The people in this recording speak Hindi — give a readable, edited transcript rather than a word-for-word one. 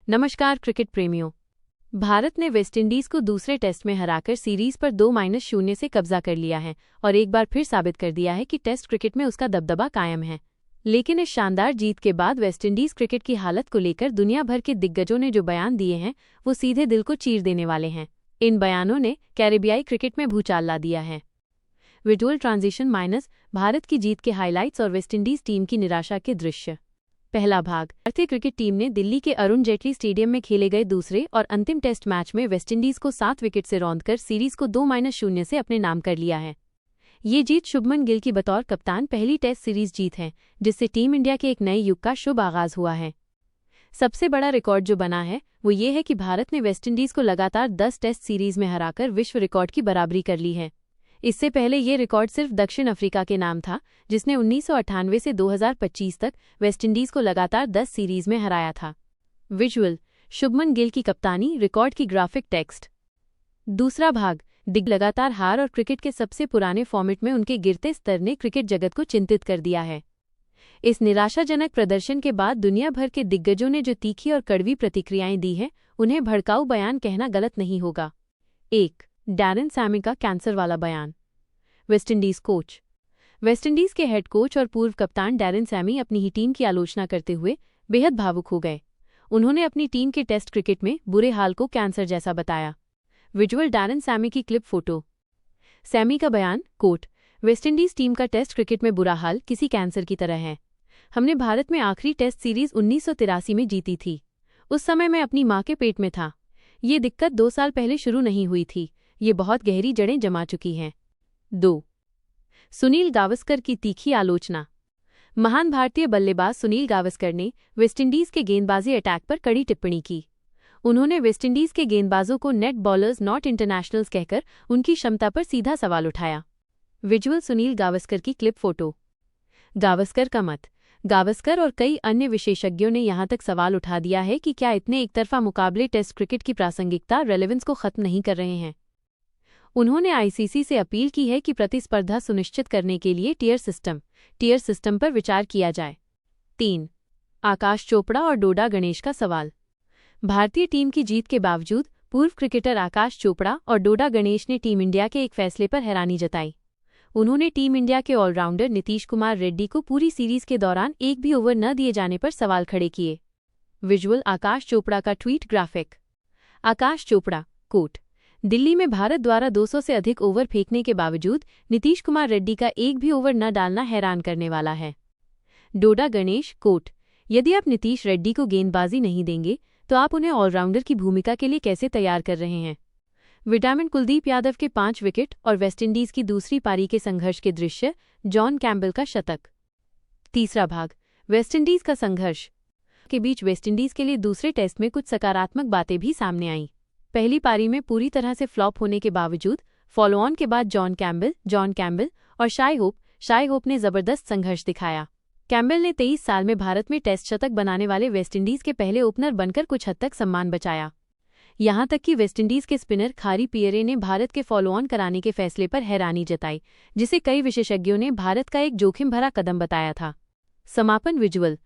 नमस्कार क्रिकेट प्रेमियों। भारत ने वेस्टइंडीज को दूसरे टेस्ट में हराकर सीरीज पर 2-0 से कब्जा कर लिया है और एक बार फिर साबित कर दिया है कि टेस्ट क्रिकेट में उसका दबदबा कायम है। लेकिन इस शानदार जीत के बाद वेस्टइंडीज क्रिकेट की हालत को लेकर दुनिया भर के दिग्गजों ने जो बयान दिए हैं वो सीधे दिल को चीर देने वाले हैं। इन बयानों ने कैरेबियाई क्रिकेट में भूचाल ला दिया है। विजुअल ट्रांजिशन - भारत की जीत के हाइलाइट्स और वेस्टइंडीज टीम की निराशा के दृश्य। पहला भाग। भारतीय क्रिकेट टीम ने दिल्ली के अरुण जेटली स्टेडियम में खेले गए दूसरे और अंतिम टेस्ट मैच में वेस्टइंडीज को 7 विकेट से रौंदकर सीरीज को 2-0 से अपने नाम कर लिया है। ये जीत शुभमन गिल की बतौर कप्तान पहली टेस्ट सीरीज जीत है, जिससे टीम इंडिया के एक नए युग का शुभ आगाज हुआ है। सबसे बड़ा रिकॉर्ड जो बना है वो ये है कि भारत ने वेस्टइंडीज को लगातार 10 टेस्ट सीरीज में हराकर विश्व रिकॉर्ड की बराबरी कर ली है। इससे पहले ये रिकॉर्ड सिर्फ दक्षिण अफ्रीका के नाम था, जिसने 1998 से 2025 तक वेस्टइंडीज को लगातार 10 सीरीज में हराया था। विजुअल शुभमन गिल की कप्तानी, रिकॉर्ड की ग्राफिक टेक्स्ट। दूसरा भाग। लगातार हार और क्रिकेट के सबसे पुराने फॉर्मेट में उनके गिरते स्तर ने क्रिकेट जगत को चिंतित कर दिया है। इस निराशाजनक प्रदर्शन के बाद दुनिया भर के दिग्गजों ने जो तीखी और कड़वी प्रतिक्रियाएं दी हैं, उन्हें भड़काऊ बयान कहना गलत नहीं होगा। 1. डैरेन सैमी का कैंसर वाला बयान। West Indies coach. वेस्टइंडीज के हेड कोच और पूर्व कप्तान डैरेन सैमी अपनी ही टीम की आलोचना करते हुए बेहद भावुक हो गए। उन्होंने अपनी टीम के टेस्ट क्रिकेट में बुरे हाल को कैंसर जैसा बताया। विजुअल डैरेन सैमी की क्लिप फोटो। सैमी का बयान, कोट, वेस्टइंडीज टीम का टेस्ट क्रिकेट में बुरा हाल किसी कैंसर की तरह है। हमने भारत में आखिरी टेस्ट सीरीज 1983 में जीती थी। उस समय मैं अपनी मां के पेट में था। ये दिक्कत 2 साल पहले शुरू नहीं हुई थी। ये बहुत गहरी जड़ें जमा चुकी हैं। 2. सुनील गावस्कर की तीखी आलोचना। महान भारतीय बल्लेबाज सुनील गावस्कर ने वेस्टइंडीज के गेंदबाजी अटैक पर कड़ी टिप्पणी की। उन्होंने वेस्टइंडीज के गेंदबाजों को नेट बॉलर्स नॉट इंटरनेशनल्स कहकर उनकी क्षमता पर सीधा सवाल उठाया। विजुअल सुनील गावस्कर की क्लिप फोटो। गावस्कर का मत। गावस्कर और कई अन्य विशेषज्ञों ने यहां तक सवाल उठा दिया है कि क्या इतने एकतरफा मुकाबले टेस्ट क्रिकेट की प्रासंगिकता रेलेवेंस को खत्म नहीं कर रहे हैं। उन्होंने आईसीसी से अपील की है कि प्रतिस्पर्धा सुनिश्चित करने के लिए टियर सिस्टम पर विचार किया जाए। 3. आकाश चोपड़ा और डोडा गणेश का सवाल। भारतीय टीम की जीत के बावजूद पूर्व क्रिकेटर आकाश चोपड़ा और डोडा गणेश ने टीम इंडिया के एक फैसले पर हैरानी जताई। उन्होंने टीम इंडिया के ऑलराउंडर नीतीश कुमार रेड्डी को पूरी सीरीज के दौरान एक भी ओवर न दिए जाने पर सवाल खड़े किए। विजुअल आकाश चोपड़ा का ट्वीट ग्राफिक। आकाश चोपड़ा, कोट, दिल्ली में भारत द्वारा 200 से अधिक ओवर फेंकने के बावजूद नीतीश कुमार रेड्डी का एक भी ओवर न डालना हैरान करने वाला है। डोडा गणेश, कोट, यदि आप नीतीश रेड्डी को गेंदबाजी नहीं देंगे तो आप उन्हें ऑलराउंडर की भूमिका के लिए कैसे तैयार कर रहे हैं। विटामिन कुलदीप यादव के 5 विकेट और वेस्टइंडीज की दूसरी पारी के संघर्ष के दृश्य। जॉन कैम्बल का शतक। तीसरा भाग। वेस्टइंडीज का संघर्ष के बीच वेस्टइंडीज के लिए दूसरे टेस्ट में कुछ सकारात्मक बातें भी सामने आईं। पहली पारी में पूरी तरह से फ्लॉप होने के बावजूद फॉलो ऑन के बाद जॉन कैम्बल और शाई होप ने जबरदस्त संघर्ष दिखाया। कैम्बल ने 23 साल में भारत में टेस्ट शतक बनाने वाले वेस्टइंडीज के पहले ओपनर बनकर कुछ हद तक सम्मान बचाया। यहां तक कि वेस्टइंडीज के स्पिनर खारी पियरे ने भारत के फॉलो ऑन कराने के फैसले पर हैरानी जताई, जिसे कई विशेषज्ञों ने भारत का एक जोखिम भरा कदम बताया था। समापन। विजुअल